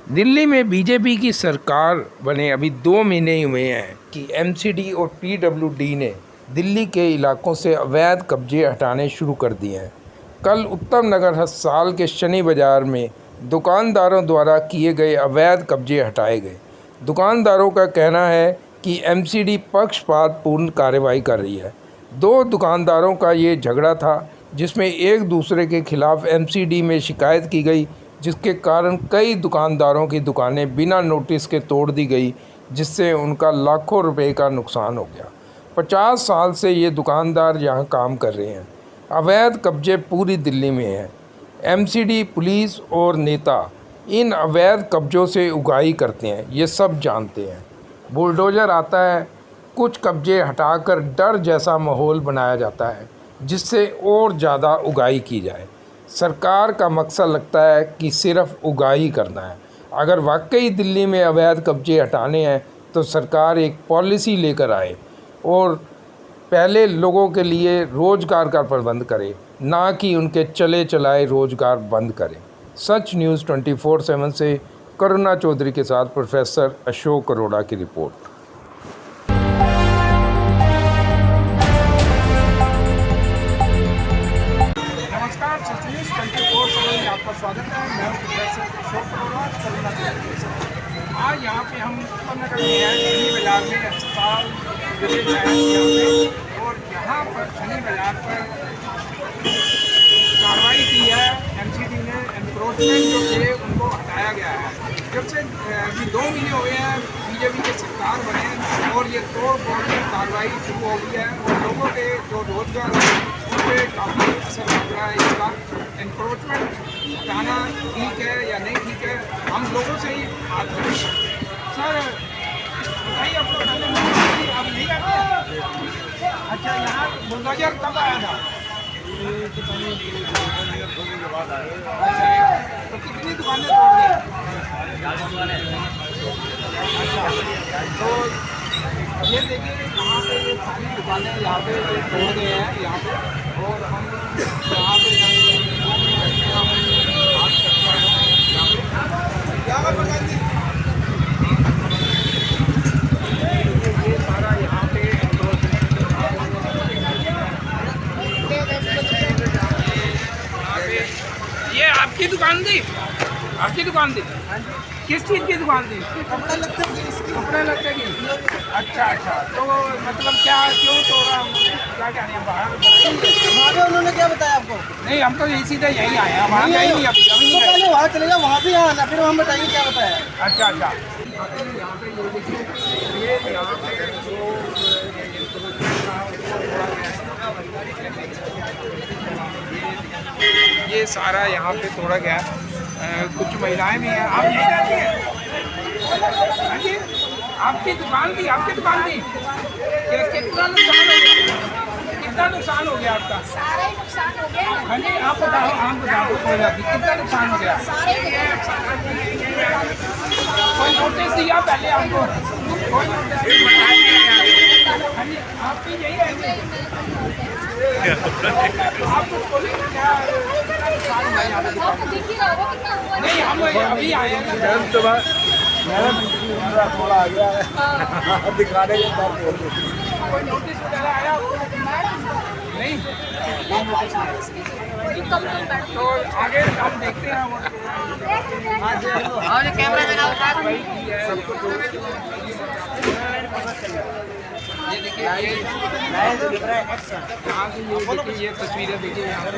दिल्ली में बीजेपी की सरकार बने अभी 2 महीने ही हुए हैं कि एमसीडी और पीडब्ल्यूडी ने दिल्ली के इलाकों से अवैध कब्जे हटाने शुरू कर दिए हैं। कल उत्तम नगर हस्पताल के शनि बाज़ार में दुकानदारों द्वारा किए गए अवैध कब्जे हटाए गए। दुकानदारों का कहना है कि एमसीडी पक्षपातपूर्ण कार्रवाई कर रही है। 2 दुकानदारों का ये झगड़ा था जिसमें एक दूसरे के खिलाफ एमसीडी में शिकायत की गई, जिसके कारण कई दुकानदारों की दुकानें बिना नोटिस के तोड़ दी गई, जिससे उनका लाखों रुपए का नुकसान हो गया। 50 साल से ये दुकानदार यहाँ काम कर रहे हैं। अवैध कब्जे पूरी दिल्ली में हैं। एमसीडी, पुलिस और नेता इन अवैध कब्जों से उगाही करते हैं, ये सब जानते हैं। बुलडोज़र आता है, कुछ कब्जे हटाकर डर जैसा माहौल बनाया जाता है जिससे और ज़्यादा उगाही की जाए। सरकार का मकसद लगता है कि सिर्फ उगाही करना है। अगर वाकई दिल्ली में अवैध कब्जे हटाने हैं तो सरकार एक पॉलिसी लेकर आए और पहले लोगों के लिए रोज़गार का प्रबंध करे, ना कि उनके चले चलाए रोज़गार बंद करे। सच न्यूज़ 24/7 से करुणा चौधरी के साथ प्रोफेसर अशोक अरोड़ा की रिपोर्ट। नमस्कार, सच न्यूज़ 24/7 में आपका स्वागत है। मैं हूं प्रोफेसर अशोक अरोड़ा, करुणा चौधरी के साथ। आज यहाँ पे हम उत्तम नगर में हैं, शनि बाज़ार में अस्पताल विलेज है यहाँ पे, और यहाँ पर शनि बाज़ार पर कार्रवाई की है एमसीडी ने। एनक्रोचमेंट जो थे उनको हटाया गया है। जब से 2 महीने हो गए हैं बीजेपी के सरकार बने और ये तोड़ फोड़ की कार्रवाई शुरू हो गई है और लोगों के जो रोजगार है उन पर काफ़ी असर पड़ रहा है इसका। एनक्रोचमेंट हटाना ठीक है या नहीं ठीक है, हम लोगों से ही बात करें। सर बताइए, आपको पहले आप नहीं आते? अच्छा, यहाँ बुलडोजर कब आया था? अच्छा, तो कितनी दुकानें तोड़ दी? अच्छा, तो ये देखिए यहाँ पे ये सारी दुकानें यहाँ पे तोड़ गए हैं यहाँ पे, और हम यहाँ पे बात करते हैं यहाँ पे क्या बता दी। ये सारा यहाँ पे ये आपकी दुकान थी? आपकी दुकान थी? किस चीज़ की दुकान थी? कपड़े लगते की। कपड़े लगते की। अच्छा अच्छा, तो मतलब क्या क्यों तोड़ा, क्या कह रहे हैं? बाहर उन्होंने क्या बताया आपको? नहीं, हम तो सीधे यहीं आए हैं, वहाँ गए नहीं अभी नहीं गए। पहले वहाँ चले जाओ, वहाँ से यहाँ आना, फिर हम बताइए क्या बताया। अच्छा अच्छा, यहाँ पे ये देखिए, ये यहाँ पे जो ये सारा यहाँ पे तोड़ा गया। कुछ महिलाएं भी हैं। आप नहीं जाती हैं? हाँ जी, आपकी दुकान थी? आपकी दुकान थी? कितना नुकसान हो गया? कितना नुकसान हो गया आपका? सारा ही नुकसान हो गया। हाँ जी, आप बताओ, आप बताओ कोई बात नहीं, कितना नुकसान हो गया? कोई नोटिस दिया पहले आपको? कोई नोटिस? हाँ जी, आपकी यही है। आप कुछ बोलिए, क्या नुकसान हुआ यहाँ पे दुकान में? दिख ही रहा होगा कितना हुआ। नहीं, हम अभी आए हैं। थोड़ा आ गया है दिखाने के बाद कोई नोटिस वगैरह आया आपको? नहीं, तो आगे हम देखते हैं। और कैमरा मैन ये देखिए, यहाँ से ये देखिए, ये तस्वीरें देखिए यहाँ पे।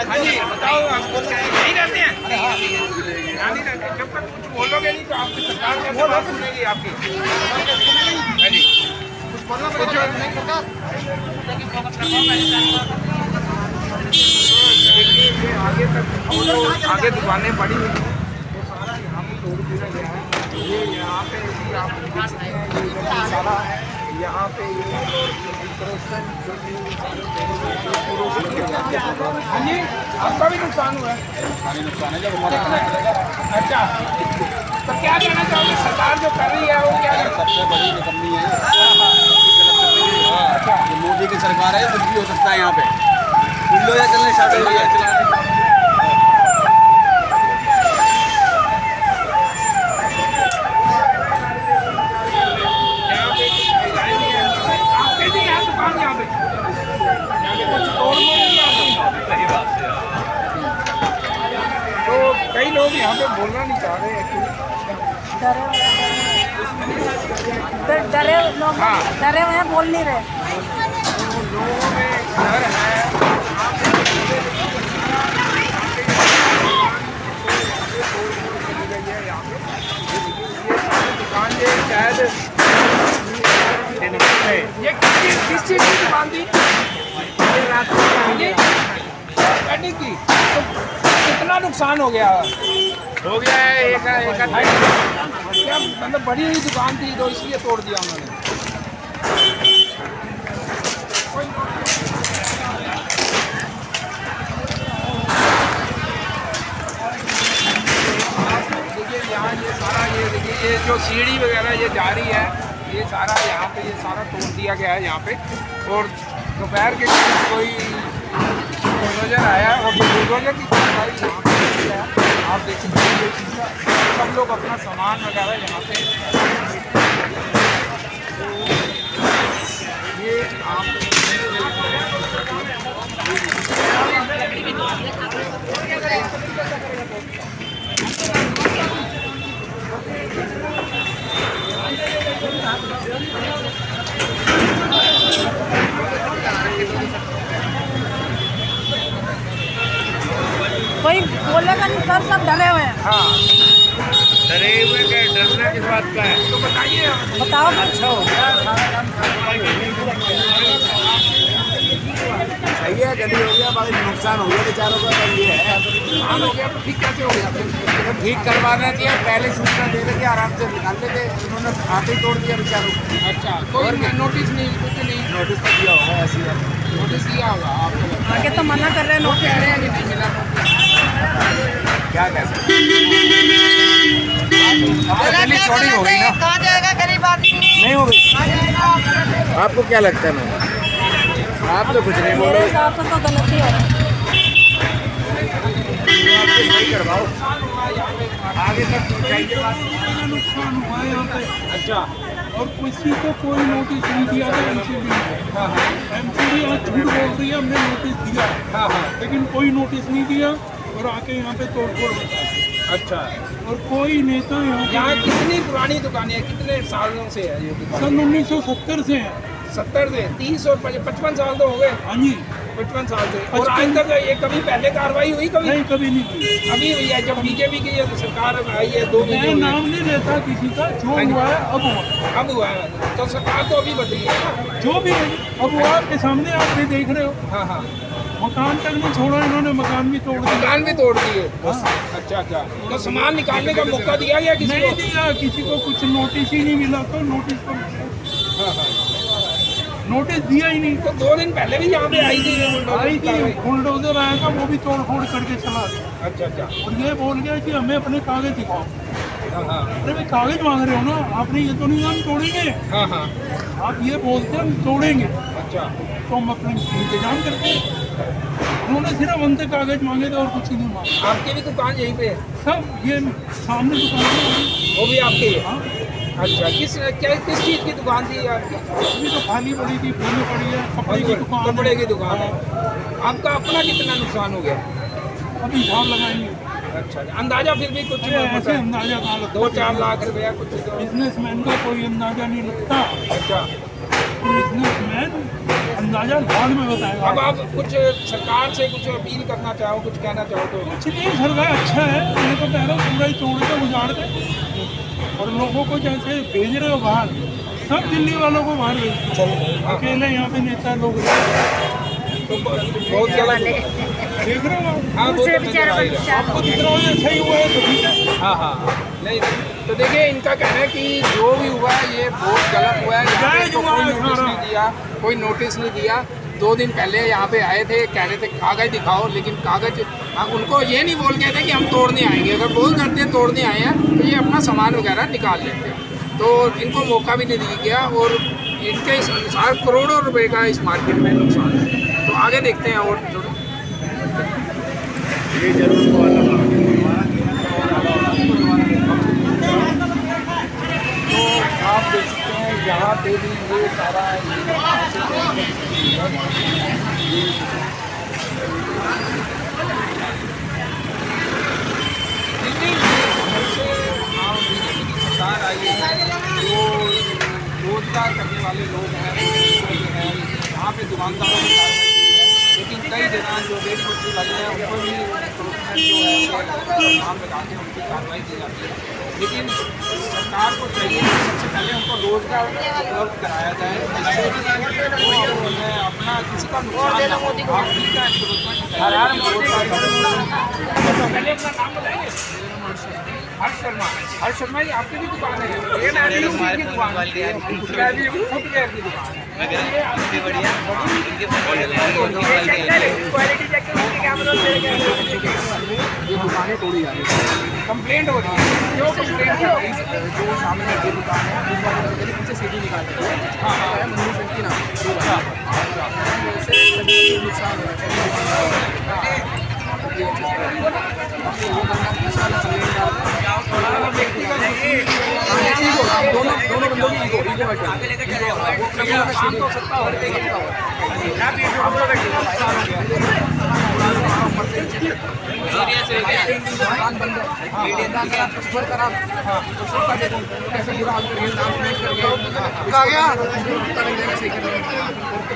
हाँ जी, बताओ, आप नहीं रहते हैं? यहाँ नहीं रहते। जब तक कुछ बोलोगे नहीं तो आपकी सरकार कैसे बात सुनेगी आपकी? हाँ जी, कुछ बोलना पड़ेगा। देखिए, ये आगे तक आगे दुकानें बड़ी हुई हैं, वो सारा यहाँ पे तोड़ दिया गया है। ये यहाँ पे भी आप देख सकते हैं, ये सारा यहाँ पे हाँ जी, आपका भी नुकसान हुआ है? सारे नुकसान है जब हमारा। अच्छा, तो क्या कहना चाहोगे? सरकार जो कर रही है वो क्या है? सबसे बड़ी निकम्मी है। अच्छा, ये मोदी की सरकार है, कुछ भी हो सकता है यहाँ पे। बुलडोजर चलने स्टार्ट हो गया है। लोग यहाँ पे बोलना नहीं चाह रहे एक्चुअली। डरे लोग हाँ। डरे हुए हैं, बोल नहीं रहे। तो लोगों में डर है। यहाँ पे दुकान ये शायद ये किस चीज़ की दुकान थी? ये रात की बैटिंग की। तो कितना नुकसान हो गया? हो गया है एक क्या मतलब बड़ी हुई दुकान थी तो इसलिए तोड़ दिया उन्होंने। देखिए यहाँ ये सारा ये देखिए ये जो सीढ़ी वगैरह ये जा रही है ये सारा यहाँ पे ये सारा तोड़ दिया गया है यहाँ पे। और दोपहर के करीब कोई बुलडोजर आया और बुलडोजर की कार्रवाई यहाँ पे की है। आप देख सकते हैं सब लोग अपना सामान वगैरह यहाँ पे ये आप कोई बोलेगा नहीं सर, सब डरे हुए हैं। हाँ डरे हुए क्या डरना किस बात का है? तो बताइए बताओ। अच्छा हो गया सही है गली हो गया बड़ा नुकसान हो गया बेचारों का ये है नुकसान हो गया तो ठीक कैसे हो गया? तो ठीक करवाना चाहिए पहले सूचना दे देते आराम से निकालते थे इन्होंने आते ही तोड़ दिया बेचारों को। अच्छा कोई नोटिस नहीं कुछ नहीं? नोटिस तो दिया होगा ऐसी है नोटिस दिया होगा आपको? आगे तो मना कर रहे हैं वो लोग। कह रहे हैं कि नहीं मिला नोटिस। क्या कह सकते गली चौड़ी हो गई ना कहाँ जाएगा गरीब आदमी? नहीं हो गई आपको क्या लगता है मैम? आप तो कुछ नहीं बोल मेरे रहे हिसाब से तो गलती है। आपको सही करवाओ आगे तक पहुँचाइए बात। नुकसान हुआ है यहाँ पे अच्छा और किसी को कोई नोटिस नहीं दिया था एमसीडी ने। हाँ हाँ एमसीडी आज झूठ बोल रही है हमने नोटिस दिया है, हाँ हाँ लेकिन कोई नोटिस नहीं दिया और आके यहाँ पे तोड़फोड़ होता है। अच्छा और कोई नेता यहाँ यहाँ पे कितनी पुरानी दुकानें हैं? कितने सालों से है ये दुकान? सन 1970 से है। 70 से 30 और 55 साल तो हो गए। हाँ जी 55 साल से। और आज तक ये कभी पहले कार्रवाई हुई कभी? नहीं कभी नहीं की। अभी हुई है जब बीजेपी की ये सरकार आई है 2 महीने मैं हुए। नाम नहीं लेता किसी का, जो हाँ जी। हुआ है अब हुआ। अब हुआ है तो सरकार तो अभी बदली है ना? जो भी है अब हुआ आपके सामने, आप भी देख रहे हो। हाँ हाँ मकान तक नहीं छोड़ा इन्होंने, मकान भी तोड़ दिया। मकान भी तोड़ दिए। हाँ। अच्छा अच्छा तो सामान निकालने का मौका दिया गया किसी नहीं को? दिया किसी को, कुछ नोटिस ही नहीं मिला तो नोटिस तो हाँ हाँ नोटिस दिया ही नहीं। तो 2 दिन पहले भी यहाँ पे आई थी ये आई थी बुलडोजर? बुलडोजर आया था, वो भी तोड़ फोड़ करके चला गया अच्छा अच्छा और ये बोल गया कि हमें अपने कागज दिखाओ। हाँ हाँ अरे भाई कागज मांग रहे हो ना, आपने ये तो नहीं हम तोड़ेंगे, हाँ हाँ आप ये बोलते हम तोड़ेंगे अच्छा तो हम अपने इंतजाम करते हैं। उन्होंने सिर्फ हमसे कागज मांगे थे और कुछ नहीं मांगा। आपकी भी दुकान यहीं पे है? सब ये सामने दुकान है। वो भी आपकी है? हाँ अच्छा किस चीज़ की दुकान थी आपकी? अभी तो खाली पड़ी थी, फूली पड़ी है, कपड़े की दुकान है। कपड़े की दुकान है। आपका अपना कितना नुकसान हो गया? अब हिसाब लगाएंगे। अच्छा अंदाजा फिर भी कुछ अरे ऐसे अंदाजा कहाँ लगता है? 2-4 लाख रुपया कुछ तो? बिजनेसमैन का कोई अंदाजा नहीं लगता। अच्छा बिजनेसमैन अंदाजा बाद में बताएगा। अब आप कुछ सरकार से कुछ अपील करना चाहो, कुछ कहना चाहो तो? कुछ नहीं, सरकार अच्छा है, मैं तो कह रहा हूँ पूरा ही तोड़ के उजाड़ दे और लोगों को जैसे भेज रहे हो बाहर, सब दिल्ली वालों को बाहर भेज दो। अकेले यहाँ पे नेता लोग तो बहुत गलत है। देख रहे हो आप? हाँ वो तो नजर आ ही रहा है। आपको दिख रहा हो ये सही हुआ है तो ठीक है। हाँ हाँ नहीं तो देखिए इनका कहना है कि जो भी हुआ है ये बहुत गलत हुआ है। यहाँ पे जायज तो हुआ कोई है नोटिस सारा। नहीं दिया, कोई नोटिस नहीं दिया। 2 दिन पहले यहाँ पे आए थे, कह रहे थे कागज दिखाओ, लेकिन कागज उनको ये नहीं बोल गए थे कि हम तोड़ने आएंगे। अगर बोल देते तोड़ने आए हैं तो ये अपना सामान वगैरह निकाल लेते। तो इनको मौका भी नहीं दिया गया और इनके इस अनुसार करोड़ों रुपए का इस मार्केट में नुकसान है। तो आगे देखते हैं और जो ये जरूर तो आप देख सकते हैं यहाँ पे भी ये सारा नाम लगा के उनकी कार्रवाई की जाती है। लेकिन सरकार को चाहिए कि सबसे पहले उनको रोजगार उपलब्ध कराया जाए, जिससे कि वो अपना किसी का नुकसान ना हो। आखिरी का पहले अपना नाम बताएंगे। हर्ष शर्मा। हर्ष शर्मा जी, आपकी भी दुकान है? ये ना की दुकान है, फुटवेयर की दुकान है। ये दुकानें तोड़ी जा रही है, कंप्लेंट हो रही है। क्यों कंप्लेंट हो रही है? जो सामने ये दुकान है पीछे सीढ़ी निकाल रही है, मंदिर शक्ति नाम नुकसान हो रहा है। दोनों बंदों की ईगो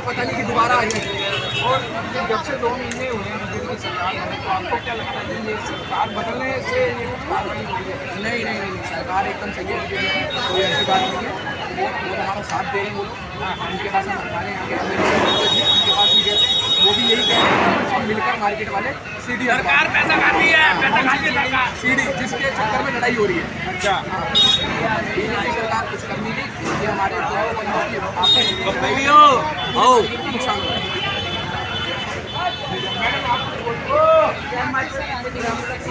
पता नहीं कि दोबारा आ जाए। और जब से 2 महीने हुए हैं बीजेपी सरकार में, तो आपको क्या लगता है कि ये सरकार बदलने से ये कार्रवाई हो रही है? नहीं, सरकार एकदम सही है, कोई ऐसी बात नहीं है। वो हमारा साथ दे रहे हैं, वो लोग उनके पास हम हमारे यहाँ के उनके पास भी गए थे, वो भी यही कह रहे हैं हम मिलकर मार्केट वाले सीढ़ी सरकार पैसा खाती है, पैसा खाती है सीढ़ी, जिसके चक्कर में लड़ाई हो रही है। अच्छा, बीजेपी सरकार कुछ कर नहीं रही, ये हमारे नुकसान हो रहा है।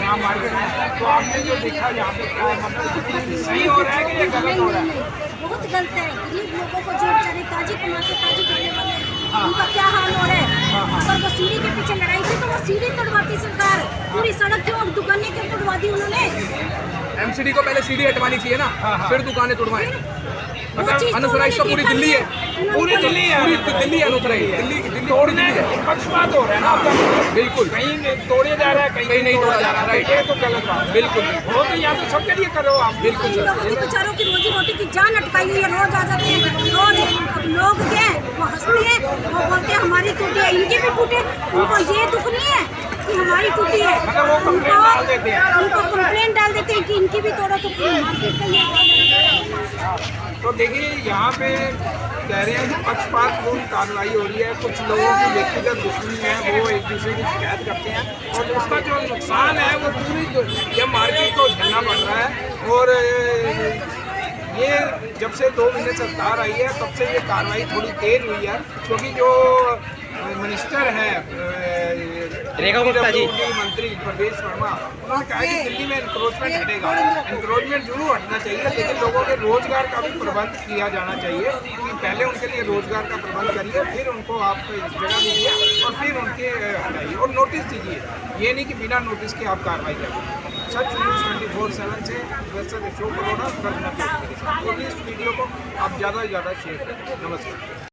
यहाँ मार्केट में तो आपने जो देखा यहाँ पे क्या मतलब सही हो रहा है कि ये गलत हो रहा है? बहुत गलत है। गरीब लोगों को जो बेचारे ताजी कमाते ताजी खाने वाले उनका क्या हाल हो रहा है। अगर वो सीढ़ी के पीछे लड़ाई थी तो वो सीढ़ी तोड़वाती सरकार, पूरी सड़क क्यों दुकानें क्यों तोड़वा दी उन्होंने? एमसीडी को पहले सीढ़ी हटवानी चाहिए ना, फिर दुकानें तोड़वाएं। मतलब अनऑथराइज तो पूरी दिल्ली है, पूरी दिल्ली अनऑथराइज, दिल्ली तोड़ने पक्षपात हो रहा है ना आपका? बिल्कुल, कहीं तोड़े जा रहा है, कहीं नहीं तोड़ा जा रहा है, ये तो गलत बात। बिल्कुल, वो तो यहाँ तो सबके लिए करो आप। बिल्कुल, लोगों की बेचारों की रोजी रोटी की जान अटकाई हुई है, रोज आ जाते हैं रोज। अब लोग क्या है, वो हंसते हैं, वो बोलते हैं हमारी टूटी है, इनकी भी टूटे। उनको ये दुख नहीं है कि हमारी टूटी है, उनको कंप्लेंट डाल देते हैं कि इनकी भी तोड़ो तो तो देखिए यहाँ पे कह रहे हैं कि पक्षपातपूर्ण कार्रवाई हो रही है। कुछ लोगों की व्यक्तिगत दुश्मनी है, वो एक दूसरे की शिकायत करते हैं और उसका जो नुकसान है वो पूरी ये मार्केट को झेलना पड़ रहा है। और ये जब से 2 महीने सरकार आई है तब से ये कार्रवाई थोड़ी तेज हुई है, क्योंकि जो मिनिस्टर है रेखा गुप्ता जी, मंत्री प्रदेश वर्मा, उन्होंने कहा कि दिल्ली में इंक्रोचमेंट हटेगा। इंक्रोचमेंट जरूर हटना चाहिए, लेकिन लोगों के रोजगार का भी प्रबंध किया जाना चाहिए कि पहले उनके लिए रोजगार का प्रबंध करिए, फिर उनको आप जगह दीजिए और फिर उनके हटाइए और नोटिस दीजिए। ये नहीं कि बिना नोटिस के आप कार्रवाई करें। सच न्यूज़ 24/7 से वैसे शो करोड़ा कर तो इस वीडियो को आप ज़्यादा से ज़्यादा शेयर करें। नमस्कार।